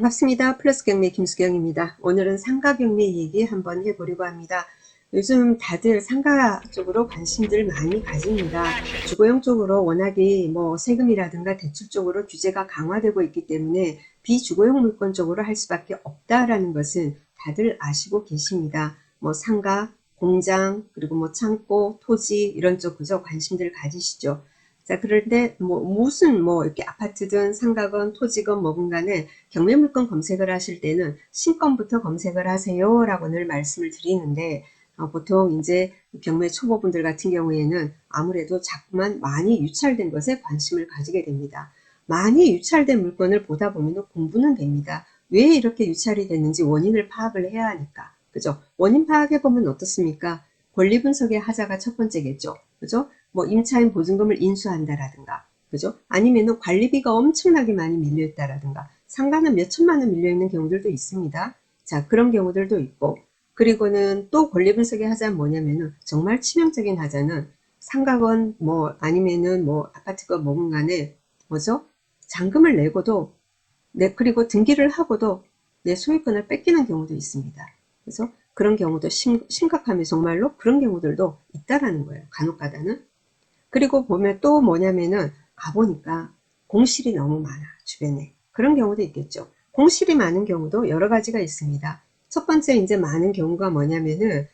반갑습니다. 플러스 경매 김수경입니다. 오늘은 상가 경매 얘기 한번 해보려고 합니다. 요즘 다들 상가 쪽으로 관심들 많이 가집니다. 주거용 쪽으로 워낙에 세금이라든가 대출 쪽으로 규제가 강화되고 있기 때문에 비주거용 물건 쪽으로 할 수밖에 없다라는 것은 다들 아시고 계십니다. 상가, 공장, 그리고 창고, 토지 이런 쪽 그저 관심들 가지시죠. 자, 그런데 무슨 이렇게 아파트든 상가건 토지건 뭐건 간에 경매 물건 검색을 하실 때는 신건부터 검색을 하세요 라고 늘 말씀을 드리는데 보통 이제 경매 초보분들 같은 경우에는 아무래도 자꾸만 많이 유찰된 것에 관심을 가지게 됩니다. 많이 유찰된 물건을 보다 보면 공부는 됩니다. 왜 이렇게 유찰이 됐는지 원인을 파악을 해야 하니까. 그죠? 원인 파악해 보면 어떻습니까? 권리 분석의 하자가 첫 번째겠죠. 그죠? 임차인 보증금을 인수한다라든가, 그죠? 아니면은 관리비가 엄청나게 많이 밀려있다라든가, 상가는 몇 천만 원 밀려있는 경우들도 있습니다. 자, 그런 경우들도 있고, 그리고는 또 권리 분석의 하자는 뭐냐면은, 정말 치명적인 하자는 상가건 아니면은 아파트건 뭐건 간에, 뭐죠? 잔금을 내고도, 그리고 등기를 하고도 내 소유권을 뺏기는 경우도 있습니다. 그래서 그런 경우도 심각하면 정말로 그런 경우들도 있다라는 거예요. 간혹 가다는. 그리고 보면 또 뭐냐면은 가보니까 공실이 너무 많아 주변에. 그런 경우도 있겠죠. 공실이 많은 경우도 여러 가지가 있습니다. 첫 번째 이제 많은 경우가 뭐냐면은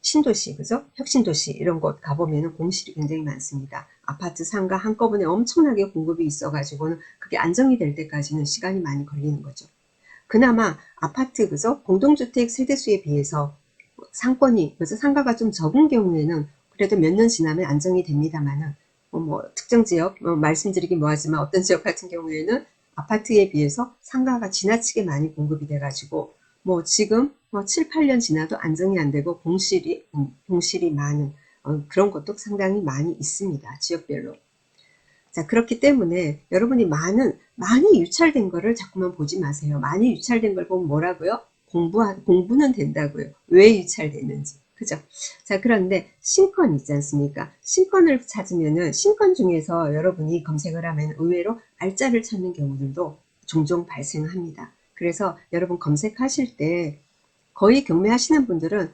신도시, 그죠? 혁신도시 이런 곳 가보면은 공실이 굉장히 많습니다. 아파트 상가 한꺼번에 엄청나게 공급이 있어가지고는 그게 안정이 될 때까지는 시간이 많이 걸리는 거죠. 그나마 아파트, 그죠? 공동주택 세대수에 비해서 상권이, 그래서 상가가 좀 적은 경우에는 그래도 몇 년 지나면 안정이 됩니다만은, 특정 지역, 말씀드리기 뭐하지만 어떤 지역 같은 경우에는 아파트에 비해서 상가가 지나치게 많이 공급이 돼가지고, 지금 7, 8년 지나도 안정이 안 되고 공실이 많은, 그런 것도 상당히 많이 있습니다. 지역별로. 자, 그렇기 때문에 여러분이 많이 유찰된 거를 자꾸만 보지 마세요. 많이 유찰된 걸 보면 뭐라고요? 공부는 된다고요. 왜 유찰됐는지. 그죠? 자, 그런데 신권 있지 않습니까? 신권을 찾으면은 신권 중에서 여러분이 검색을 하면 의외로 알짜를 찾는 경우들도 종종 발생합니다. 그래서 여러분 검색하실 때 거의 경매하시는 분들은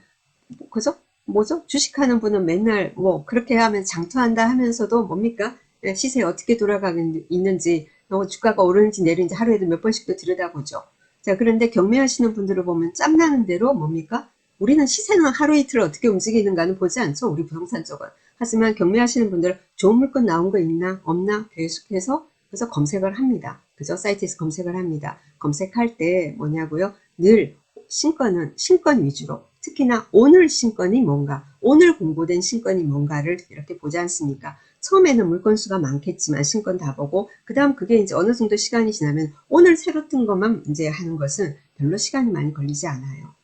그죠? 뭐죠? 주식하는 분은 맨날 그렇게 하면 장투한다 하면서도 뭡니까? 시세 어떻게 돌아가고 있는지, 주가가 오르는지 내리는지 하루에도 몇 번씩도 들여다보죠. 자, 그런데 경매하시는 분들을 보면 짬나는 대로 뭡니까? 우리는 시세는 하루 이틀 어떻게 움직이는가는 보지 않죠. 우리 부동산 쪽은. 하지만 경매하시는 분들은 좋은 물건 나온 거 있나? 없나? 계속해서 그래서 검색을 합니다. 그죠? 사이트에서 검색을 합니다. 검색할 때 뭐냐고요? 늘 신권 위주로, 특히나 오늘 신권이 뭔가, 오늘 공고된 신권이 뭔가를 이렇게 보지 않습니까? 처음에는 물건 수가 많겠지만 신권 다 보고, 그 다음 그게 이제 어느 정도 시간이 지나면 오늘 새로 뜬 것만 이제 하는 것은 별로 시간이 많이 걸리지 않아요.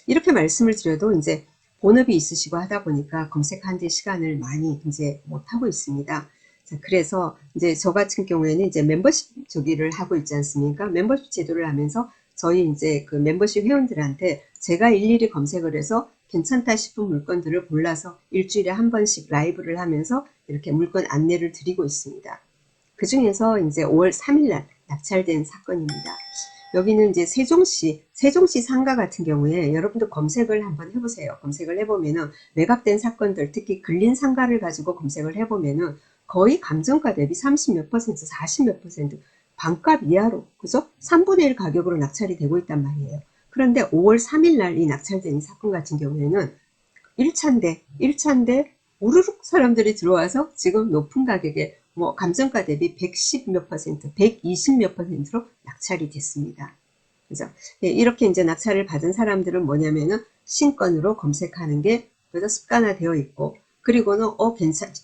이렇게 말씀을 드려도 이제 본업이 있으시고 하다 보니까 검색하는 데 시간을 많이 이제 못하고 있습니다. 자, 그래서 이제 저 같은 경우에는 이제 멤버십 저기를 하고 있지 않습니까? 멤버십 제도를 하면서 저희 이제 그 멤버십 회원들한테 제가 일일이 검색을 해서 괜찮다 싶은 물건들을 골라서 일주일에 한 번씩 라이브를 하면서 이렇게 물건 안내를 드리고 있습니다. 그 중에서 이제 5월 3일 날 낙찰된 사건입니다. 여기는 이제 세종시 상가 같은 경우에 여러분도 검색을 한번 해보세요. 검색을 해보면은 매각된 사건들, 특히 근린 상가를 가지고 검색을 해보면은 거의 감정가 대비 30 몇 퍼센트, 40 몇 퍼센트, 반값 이하로, 그죠? 3분의 1 가격으로 낙찰이 되고 있단 말이에요. 그런데 5월 3일 날 이 낙찰된 이 사건 같은 경우에는 1차인데 우르륵 사람들이 들어와서 지금 높은 가격에 감정가 대비 110 몇 퍼센트, 120 몇 퍼센트로 낙찰이 됐습니다. 그죠? 예, 이렇게 이제 낙찰을 받은 사람들은 뭐냐면은 신권으로 검색하는 게 그래서 습관화되어 있고, 그리고는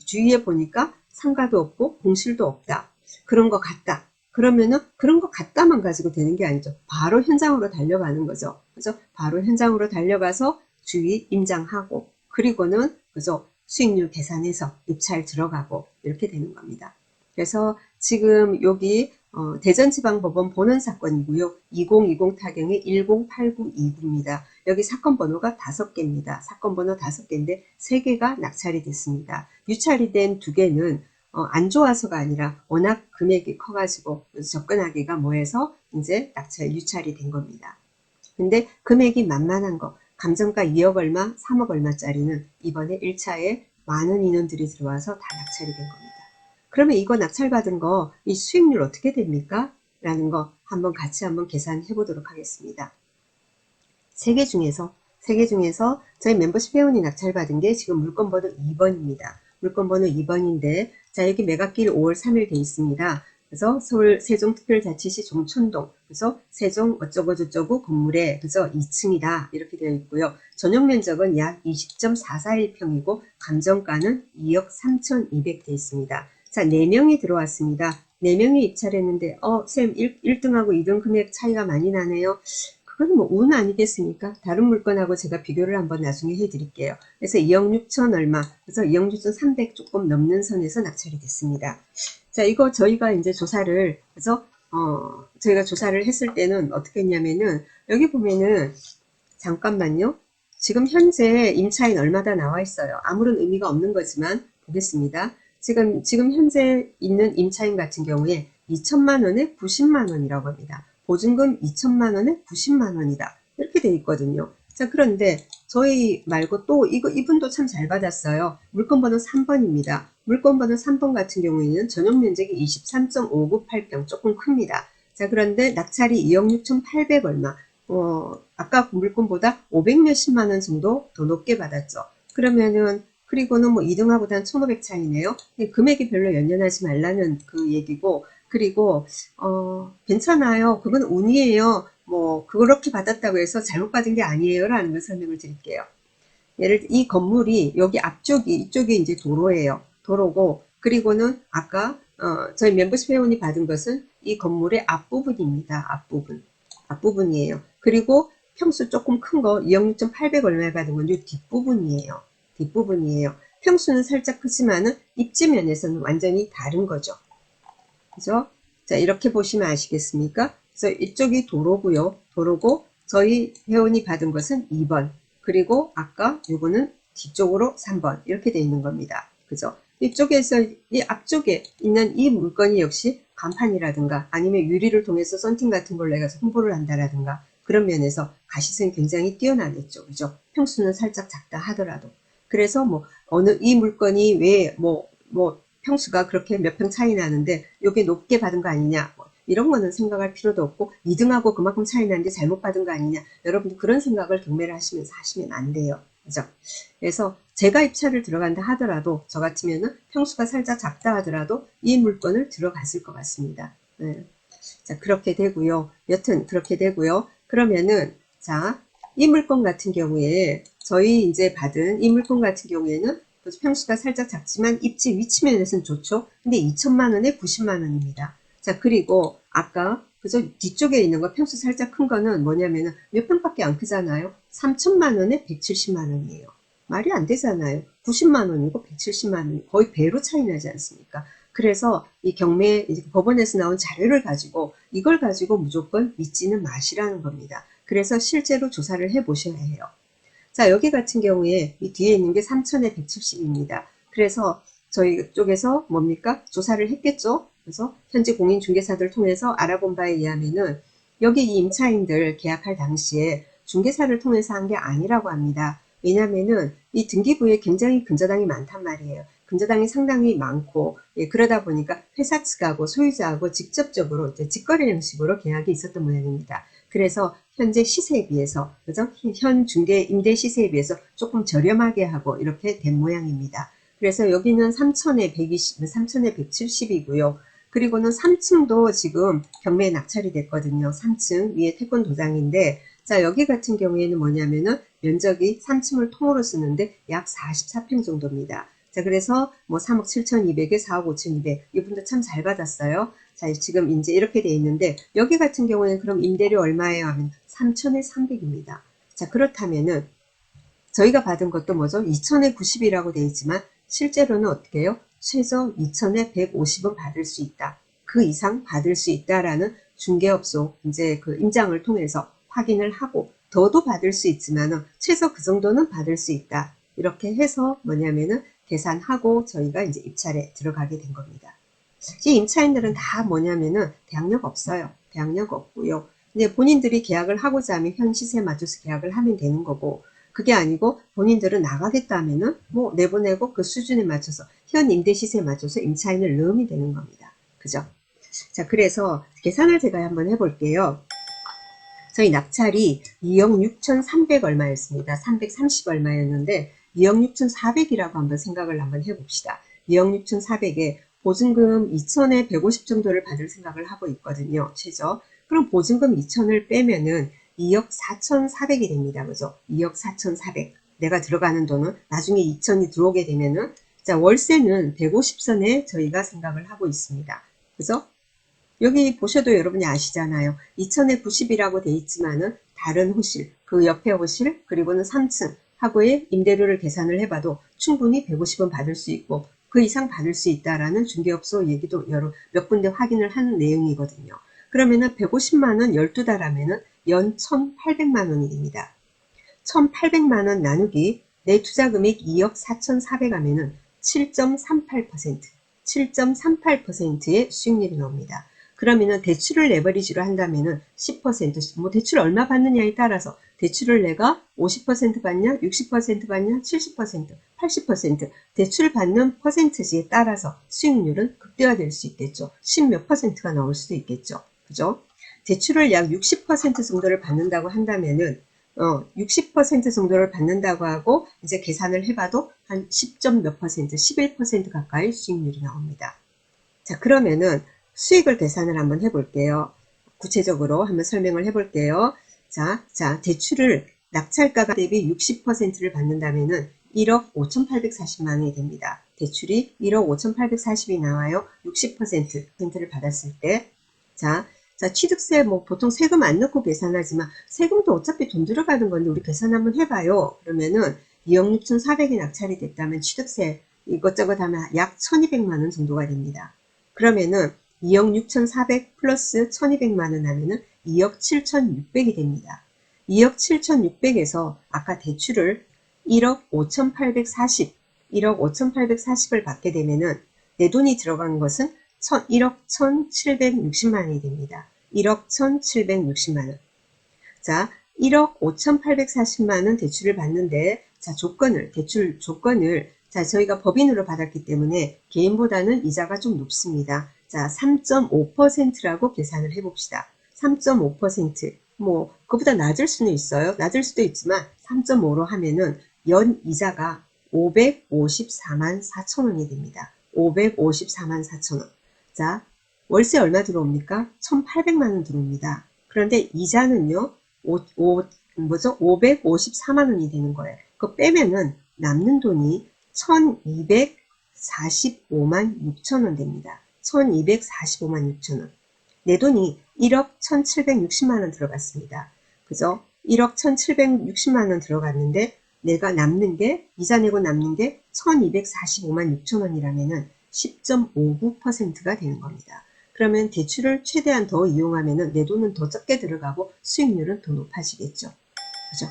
주위에 보니까 상가도 없고 공실도 없다. 그런 거 같다. 그러면은 그런 거 같다만 가지고 되는 게 아니죠. 바로 현장으로 달려가는 거죠. 그죠? 바로 현장으로 달려가서 주의 임장하고, 그리고는 그죠? 수익률 계산해서 입찰 들어가고 이렇게 되는 겁니다. 그래서 지금 여기 대전지방법원 본원 사건이고요. 2020 타경의 10892입니다. 여기 사건 번호가 5개입니다. 사건 번호 5개인데 3개가 낙찰이 됐습니다. 유찰이 된 2개는 안 좋아서가 아니라 워낙 금액이 커가지고 접근하기가 뭐해서 이제 유찰이 된 겁니다. 근데 금액이 만만한 거, 감정가 2억 얼마, 3억 얼마짜리는 이번에 1차에 많은 인원들이 들어와서 다 낙찰이 된 겁니다. 그러면 이거 낙찰받은 거, 이 수익률 어떻게 됩니까? 라는 거 같이 한번 계산해 보도록 하겠습니다. 세 개 중에서 저희 멤버십 회원이 낙찰받은 게 지금 물건번호 2번입니다. 물건번호 2번인데, 자, 여기 매각일 5월 3일 돼 있습니다. 그래서 서울 세종특별자치시 종촌동, 그래서 세종 어쩌고저쩌고 건물에, 그래서 2층이다. 이렇게 되어 있고요. 전용 면적은 약 20.441평이고, 감정가는 2억 3,200 돼 있습니다. 자, 4명이 들어왔습니다. 4명이 입찰했는데, 쌤 1등하고 2등 금액 차이가 많이 나네요. 그건 뭐 운 아니겠습니까? 다른 물건하고 제가 비교를 한번 나중에 해드릴게요. 그래서 2억 6천 얼마, 그래서 2억 6천 300 조금 넘는 선에서 낙찰이 됐습니다. 자, 이거 저희가 이제 조사를, 그래서, 저희가 조사를 했을 때는 어떻게 했냐면은, 여기 보면은, 잠깐만요. 지금 현재 임차인 얼마나 나와 있어요. 아무런 의미가 없는 거지만, 보겠습니다. 지금 현재 있는 임차인 같은 경우에 2천만 원에 90만 원이라고 합니다. 보증금 2천만 원에 90만 원이다. 이렇게 돼 있거든요. 자, 그런데 저희 말고 또 이분도 참 잘 받았어요. 물건번호 3번입니다. 물건번호 3번 같은 경우에는 전용 면적이 23.598평, 조금 큽니다. 자, 그런데 낙찰이 2억 6,800 얼마. 아까 물건보다 500 몇십만 원 정도 더 높게 받았죠. 그러면은, 그리고는 뭐 2등하고 단 1,500 차이네요. 금액이 별로 연연하지 말라는 그 얘기고, 그리고, 괜찮아요. 그건 운이에요. 뭐, 그렇게 받았다고 해서 잘못 받은 게 아니에요. 라는 걸 설명을 드릴게요. 이 건물이 여기 이쪽이 이제 도로예요. 도로고, 그리고는 아까, 저희 멤버십 회원이 받은 것은 이 건물의 앞부분입니다. 앞부분이에요. 그리고 평수 조금 큰 거 2억 6,800 얼마에 받은 건 이 뒷부분이에요. 평수는 살짝 크지만은 입지 면에서는 완전히 다른 거죠. 그죠? 자, 이렇게 보시면 아시겠습니까? 그래서 이쪽이 도로고요. 도로고 저희 회원이 받은 것은 2번. 그리고 아까 요거는 뒤쪽으로 3번. 이렇게 돼 있는 겁니다. 그죠? 이쪽에서 이 앞쪽에 있는 이 물건이 역시 간판이라든가 아니면 유리를 통해서 썬팅 같은 걸로 해서 홍보를 한다라든가 그런 면에서 가시성이 굉장히 뛰어나겠죠. 그죠? 평수는 살짝 작다 하더라도. 그래서 뭐 어느 이 물건이 왜 평수가 그렇게 몇 평 차이 나는데 이게 높게 받은 거 아니냐 뭐 이런 거는 생각할 필요도 없고 2등하고 그만큼 차이 나는데 잘못 받은 거 아니냐 여러분들 그런 생각을 경매를 하시면서 하시면 안 돼요. 그죠? 그래서 제가 입찰을 들어간다 하더라도 저 같으면은 평수가 살짝 작다 하더라도 이 물건을 들어갔을 것 같습니다. 네. 자, 그렇게 되고요. 여튼 그렇게 되고요. 그러면은 자, 이 물건 같은 경우에 저희 이제 받은 이 물건 같은 경우에는 평수가 살짝 작지만 입지 위치 면에서는 좋죠. 근데 2천만 원에 90만 원입니다. 자, 그리고 아까 그저 뒤쪽에 있는 거 평수 살짝 큰 거는 뭐냐면은 몇 평밖에 안 크잖아요. 3천만 원에 170만 원이에요. 말이 안 되잖아요. 90만 원이고 170만 원 거의 배로 차이 나지 않습니까? 그래서 이 경매 이제 법원에서 나온 자료를 가지고 이걸 가지고 무조건 믿지는 마시라는 겁니다. 그래서 실제로 조사를 해 보셔야 해요. 자, 여기 같은 경우에 이 뒤에 있는 게 3천에 170입니다. 그래서 저희 쪽에서 뭡니까? 조사를 했겠죠? 그래서 현지 공인중개사들 통해서 알아본 바에 의하면은 여기 이 임차인들 계약할 당시에 중개사를 통해서 한 게 아니라고 합니다. 왜냐면은 이 등기부에 굉장히 근저당이 많단 말이에요. 근저당이 상당히 많고 그러다 보니까 회사 측하고 소유자하고 직접적으로 이제 직거래 형식으로 계약이 있었던 모양입니다. 그래서 현재 시세에 비해서 그죠? 현 중개 임대 시세에 비해서 조금 저렴하게 하고 이렇게 된 모양입니다. 그래서 여기는 3천에 120, 3천에 170이고요. 그리고는 3층도 지금 경매에 낙찰이 됐거든요. 3층 위에 태권도장인데 자, 여기 같은 경우에는 뭐냐면은 면적이 3층을 통으로 쓰는데 약 44평 정도입니다. 자, 그래서 뭐 3억 7,200에 4억 5,200 이분도 참 잘 받았어요. 자, 지금 이제 이렇게 돼 있는데 여기 같은 경우에는 그럼 임대료 얼마예요 하면 3천에 300입니다. 자, 그렇다면은 저희가 받은 것도 뭐죠? 2천에 90이라고 돼 있지만 실제로는 어떻게 해요? 최소 2천에 150은 받을 수 있다. 그 이상 받을 수 있다라는 중개업소 이제 그 임장을 통해서 확인을 하고 더도 받을 수 있지만은 최소 그 정도는 받을 수 있다. 이렇게 해서 뭐냐면은 계산하고 저희가 이제 입찰에 들어가게 된 겁니다. 이 임차인들은 다 뭐냐면은 대항력 없어요. 대항력 없고요. 이제 본인들이 계약을 하고자 하면 현 시세에 맞춰서 계약을 하면 되는 거고, 그게 아니고 본인들은 나가겠다 하면은 뭐 내보내고 그 수준에 맞춰서 현 임대 시세에 맞춰서 임차인을 넣으면 되는 겁니다. 그죠? 자, 그래서 계산을 제가 한번 해볼게요. 저희 낙찰이 2억 6,300 얼마였습니다. 330 얼마였는데 2억 6,400이라고 한번 생각을 한번 해봅시다. 2억 6,400에 보증금 2천에 150 정도를 받을 생각을 하고 있거든요. 최저. 그럼 보증금 2천을 빼면은 2억 4,400이 됩니다. 그죠? 2억 4,400. 내가 들어가는 돈은 나중에 2천이 들어오게 되면은, 자, 월세는 150선에 저희가 생각을 하고 있습니다. 그죠? 여기 보셔도 여러분이 아시잖아요. 2000에 90이라고 돼 있지만은 다른 호실, 그 옆에 호실, 그리고는 3층 하고의 임대료를 계산을 해봐도 충분히 150원 받을 수 있고 그 이상 받을 수 있다라는 중개업소 얘기도 여러 몇 군데 확인을 한 내용이거든요. 그러면은 150만원 12달 하면은 연 1,800만원이 됩니다. 1,800만원 나누기 내 투자금액 2억 4,400 하면은 7.38%, 7.38%의 수익률이 나옵니다. 그러면은 대출을 레버리지로 한다면은 10%, 뭐 대출 얼마 받느냐에 따라서 대출을 내가 50% 받냐, 60% 받냐, 70%, 80% 대출 받는 퍼센트지에 따라서 수익률은 극대화될 수 있겠죠. 10몇 퍼센트가 나올 수도 있겠죠. 그죠? 대출을 약 60% 정도를 받는다고 한다면은 60% 정도를 받는다고 하고 이제 계산을 해봐도 한 10점 몇 퍼센트, 11% 가까이 수익률이 나옵니다. 자, 그러면은 수익을 계산을 한번 해볼게요. 구체적으로 한번 설명을 해볼게요. 자, 대출을 낙찰가 대비 60%를 받는다면은 1억 5,840만 원이 됩니다. 대출이 1억 5,840이 나와요. 60%를 받았을 때. 자, 취득세 뭐 보통 세금 안 넣고 계산하지만 세금도 어차피 돈 들어가는 건데 우리 계산 한번 해봐요. 그러면은 2억 6,400이 낙찰이 됐다면 취득세 이것저것 하면 약 1,200만 원 정도가 됩니다. 그러면은 2억 6,400 플러스 1,200만 원 하면은 2억 7,600이 됩니다. 2억 7,600에서 아까 대출을 1억 5,840, 1억 5,840을 받게 되면은 내 돈이 들어간 것은 1억 1,760만 원이 됩니다. 1억 1,760만 원. 자, 1억 5,840만 원 대출을 받는데, 자, 대출 조건을, 자, 저희가 법인으로 받았기 때문에 개인보다는 이자가 좀 높습니다. 자, 3.5%라고 계산을 해봅시다. 3.5%. 뭐, 그보다 낮을 수는 있어요. 낮을 수도 있지만, 3.5로 하면은 연 이자가 554만 4천 원이 됩니다. 554만 4천 원. 자, 월세 얼마 들어옵니까? 1,800만 원 들어옵니다. 그런데 이자는요, 554만 원이 되는 거예요. 그거 빼면은 남는 돈이 1,245만 6천 원 됩니다. 1,245만 6천 원. 내 돈이 1억 1,760만 원 들어갔습니다. 그죠? 1억 1,760만 원 들어갔는데 내가 남는 게, 이자 내고 남는 게 1,245만 6천 원이라면은 10.59%가 되는 겁니다. 그러면 대출을 최대한 더 이용하면은 내 돈은 더 적게 들어가고 수익률은 더 높아지겠죠. 그죠?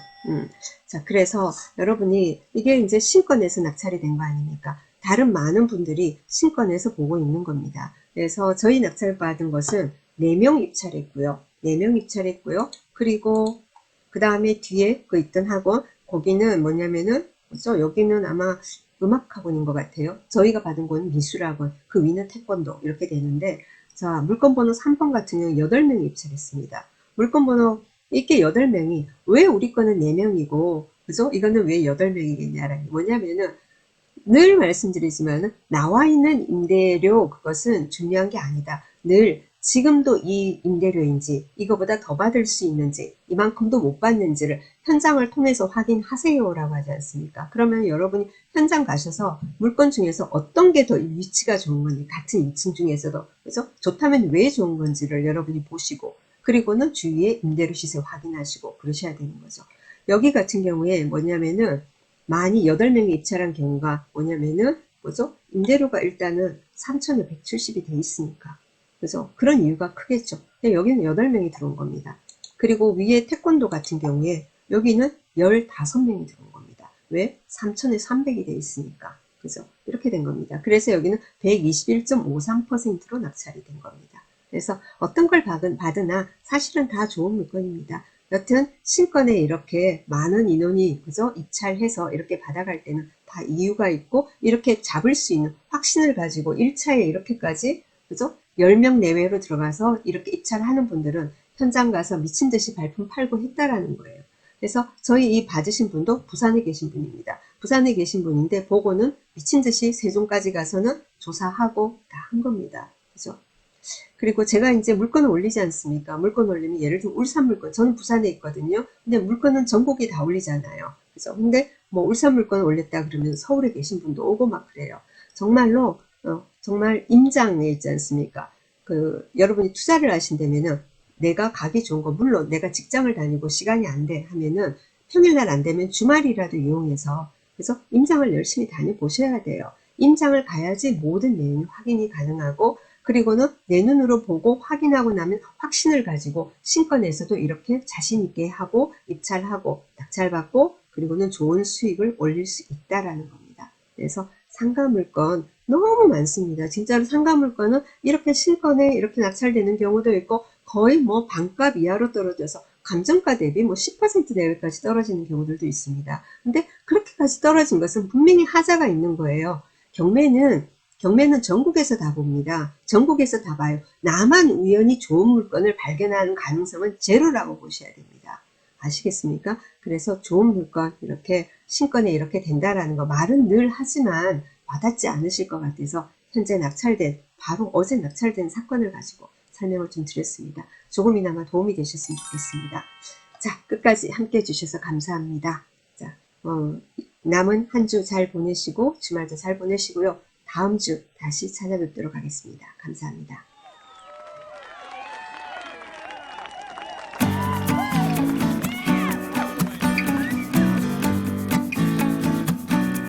자, 그래서 여러분이 이게 이제 신권에서 낙찰이 된 거 아닙니까? 다른 많은 분들이 신권에서 보고 있는 겁니다. 그래서 저희 낙찰 받은 것은 4명 입찰했고요. 4명 입찰했고요. 그리고 그 다음에 뒤에 그 있던 학원, 거기는 뭐냐면은, 그죠? 여기는 아마 음악학원인 것 같아요. 저희가 받은 건 미술학원, 그 위는 태권도 이렇게 되는데, 자, 물건번호 3번 같은 경우 8명이 입찰했습니다. 물건번호 이게 8명이, 왜 우리 거는 4명이고, 그죠? 이거는 왜 8명이겠냐라는 게 뭐냐면은, 늘 말씀드리지만 나와 있는 임대료 그것은 중요한 게 아니다. 늘 지금도 이 임대료인지 이거보다 더 받을 수 있는지 이만큼도 못 받는지를 현장을 통해서 확인하세요라고 하지 않습니까? 그러면 여러분이 현장 가셔서 물건 중에서 어떤 게 더 위치가 좋은 건지 같은 2층 중에서도 그래서 좋다면 왜 좋은 건지를 여러분이 보시고 그리고는 주위에 임대료 시세 확인하시고 그러셔야 되는 거죠. 여기 같은 경우에 뭐냐면은 많이 8명이 입찰한 경우가 뭐냐면은 뭐죠? 임대료가 일단은 3,에 170이 돼 있으니까. 그죠? 그런 이유가 크겠죠. 여기는 8명이 들어온 겁니다. 그리고 위에 태권도 같은 경우에 여기는 15명이 들어온 겁니다. 왜? 3,에 300이 돼 있으니까. 그죠? 이렇게 된 겁니다. 그래서 여기는 121.53%로 낙찰이 된 겁니다. 그래서 어떤 걸 받으나 사실은 다 좋은 물건입니다. 여튼 신권에 이렇게 많은 인원이 그죠? 입찰해서 이렇게 받아갈 때는 다 이유가 있고 이렇게 잡을 수 있는 확신을 가지고 1차에 이렇게까지 그죠? 10명 내외로 들어가서 이렇게 입찰하는 분들은 현장 가서 미친 듯이 발품 팔고 했다라는 거예요. 그래서 저희 이 받으신 분도 부산에 계신 분입니다. 부산에 계신 분인데 보고는 미친 듯이 세종까지 가서는 조사하고 다 한 겁니다. 그죠? 그리고 제가 이제 물건을 올리지 않습니까? 물건 올리면 예를 들어 울산 물건, 저는 부산에 있거든요. 근데 물건은 전국이 다 올리잖아요. 그죠? 근데 뭐 울산 물건을 올렸다 그러면 서울에 계신 분도 오고 막 그래요. 정말로 정말 임장에 있지 않습니까? 여러분이 투자를 하신다면은 내가 가기 좋은 거 물론 내가 직장을 다니고 시간이 안 돼 하면은 평일날 안 되면 주말이라도 이용해서 그래서 임장을 열심히 다녀보셔야 돼요. 임장을 가야지 모든 내용이 확인이 가능하고 그리고는 내 눈으로 보고 확인하고 나면 확신을 가지고 신권에서도 이렇게 자신 있게 하고 입찰하고 낙찰받고 그리고는 좋은 수익을 올릴 수 있다라는 겁니다. 그래서 상가 물건 너무 많습니다. 진짜로 상가 물건은 이렇게 신권에 이렇게 낙찰되는 경우도 있고 거의 뭐 반값 이하로 떨어져서 감정가 대비 뭐 10% 내외까지 떨어지는 경우들도 있습니다. 근데 그렇게까지 떨어진 것은 분명히 하자가 있는 거예요. 경매는 전국에서 다 봅니다. 전국에서 다 봐요. 나만 우연히 좋은 물건을 발견하는 가능성은 제로라고 보셔야 됩니다. 아시겠습니까? 그래서 좋은 물건 이렇게 신권에 이렇게 된다라는 거 말은 늘 하지만 와닿지 않으실 것 같아서 현재 낙찰된 바로 어제 낙찰된 사건을 가지고 설명을 좀 드렸습니다. 조금이나마 도움이 되셨으면 좋겠습니다. 자, 끝까지 함께 해주셔서 감사합니다. 자, 남은 한 주 잘 보내시고 주말도 잘 보내시고요. 다음 주 다시 찾아뵙도록 하겠습니다. 감사합니다.